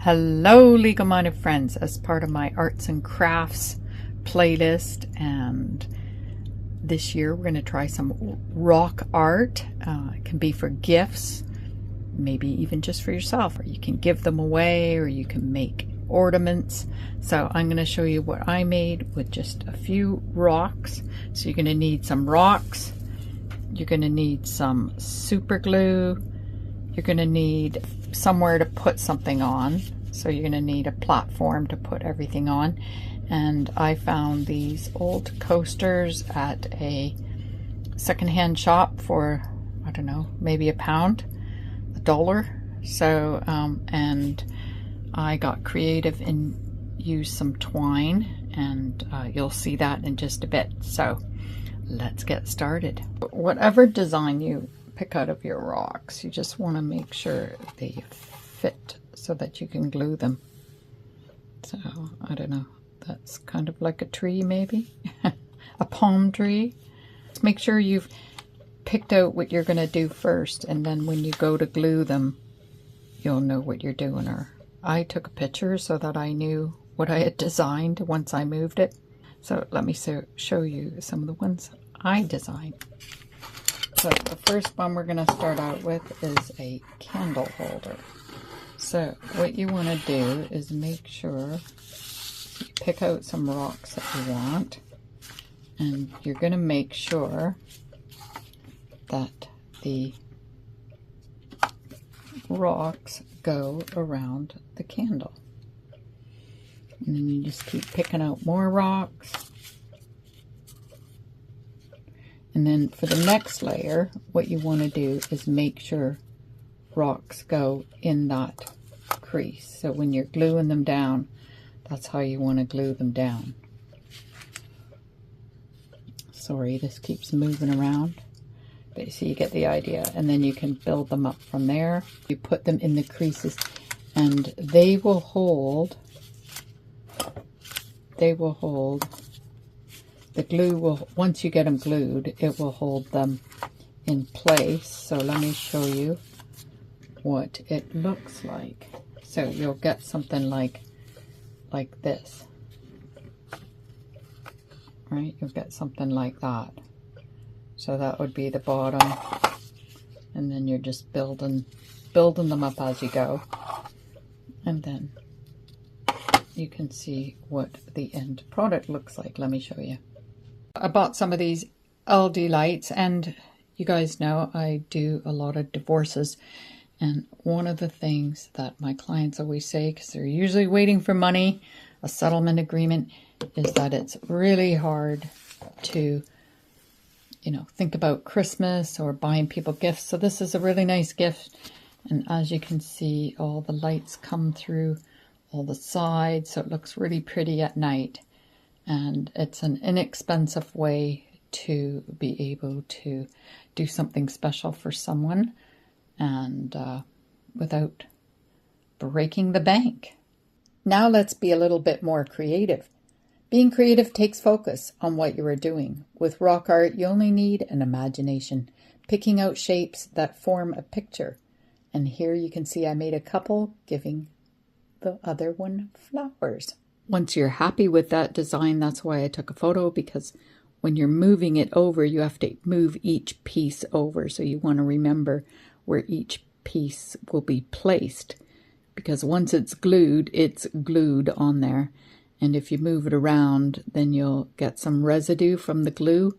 Hello, legal-minded friends, as part of my arts and crafts playlist, and this year we're going to try some rock art. It can be for gifts, maybe even just for yourself, or you can give them away, or you can make ornaments. So I'm going to show you what I made with just a few rocks. So you're going to need some rocks, you're going to need some super glue, you're going to need somewhere to put something on, so you're going to need a platform to put everything on. And I found these old coasters at a secondhand shop for, I don't know, maybe £1, $1. So and I got creative and used some twine, and you'll see that in just a bit. So let's get started. Whatever design you pick out of your rocks, you just want to make sure they fit so that you can glue them. So I don't know, that's kind of like a tree, maybe a palm tree. Just make sure you've picked out what you're going to do first, and then when you go to glue them, you'll know what you're doing. Or I took a picture so that I knew what I had designed once I moved it. So let me show you some of the ones I designed. So the first one we're going to start out with is a candle holder. So what you want to do is make sure you pick out some rocks that you want, and you're going to make sure that the rocks go around the candle. And then you just keep picking out more rocks. And then for the next layer, what you want to do is make sure rocks go in that crease. So when you're gluing them down, that's how you want to glue them down. Sorry, this keeps moving around. But you see, you get the idea. And then you can build them up from there. You put them in the creases, and they will hold. The glue will, once you get them glued, it will hold them in place. So let me show you what it looks like. So you'll get something like this, right? You'll get something like that. So that would be the bottom, and then you're just building them up as you go, and then you can see what the end product looks like. Let me show you. I bought some of these LED lights, and you guys know I do a lot of divorces, and one of the things that my clients always say, because they're usually waiting for money, a settlement agreement, is that it's really hard to, you know, think about Christmas or buying people gifts. So this is a really nice gift, and as you can see, all the lights come through all the sides, so it looks really pretty at night. And it's an inexpensive way to be able to do something special for someone, and without breaking the bank. Now let's be a little bit more creative. Being creative takes focus on what you are doing. With rock art, you only need an imagination, picking out shapes that form a picture. And here you can see I made a couple, giving the other one flowers. Once you're happy with that design, that's why I took a photo, because when you're moving it over, you have to move each piece over. So you want to remember where each piece will be placed, because once it's glued on there. And if you move it around, then you'll get some residue from the glue,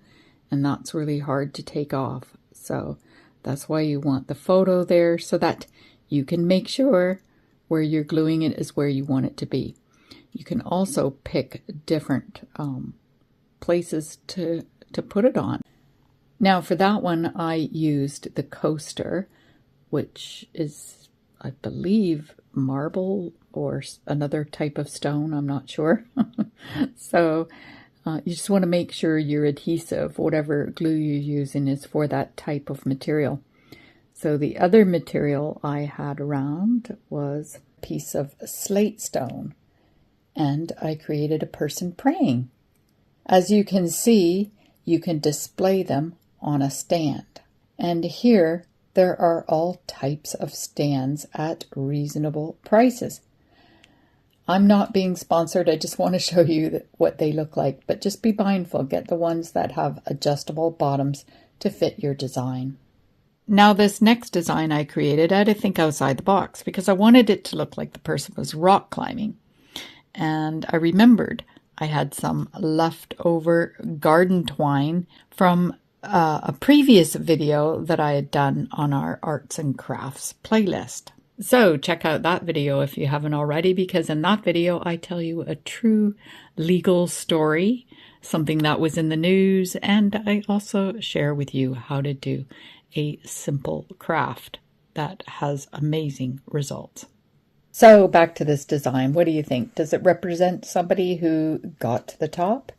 and that's really hard to take off. So that's why you want the photo there, so that you can make sure where you're gluing it is where you want it to be. You can also pick different places to put it on. Now for that one, I used the coaster, which is, I believe, marble or another type of stone, I'm not sure. So you just want to make sure your adhesive, whatever glue you're using, is for that type of material. So the other material I had around was a piece of slate stone, and I created a person praying. As you can see, you can display them on a stand. And here there are all types of stands at reasonable prices. I'm not being sponsored. I just want to show you what they look like. But just be mindful. Get the ones that have adjustable bottoms to fit your design. Now this next design I created, I had to think outside the box because I wanted it to look like the person was rock climbing. And I remembered I had some leftover garden twine from a previous video that I had done on our arts and crafts playlist. So check out that video if you haven't already, because in that video I tell you a true legal story, something that was in the news, and I also share with you how to do a simple craft that has amazing results. So back to this design. What do you think? Does it represent somebody who got to the top?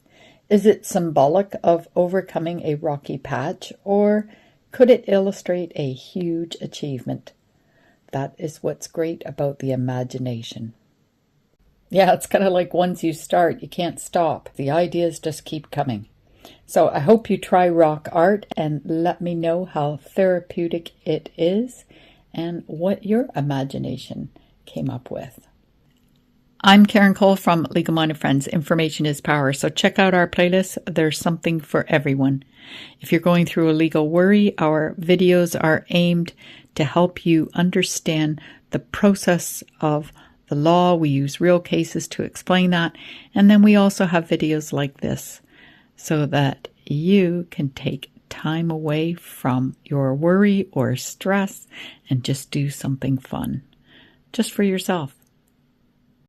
Is it symbolic of overcoming a rocky patch, or could it illustrate a huge achievement? That is what's great about the imagination. Yeah, it's kind of like once you start, you can't stop. The ideas just keep coming. So I hope you try rock art and let me know how therapeutic it is and what your imagination came up with. I'm Karen Cole from Legal Minded Friends. Information is power. So check out our playlist. There's something for everyone. If you're going through a legal worry, our videos are aimed to help you understand the process of the law. We use real cases to explain that. And then we also have videos like this so that you can take time away from your worry or stress and just do something fun just for yourself.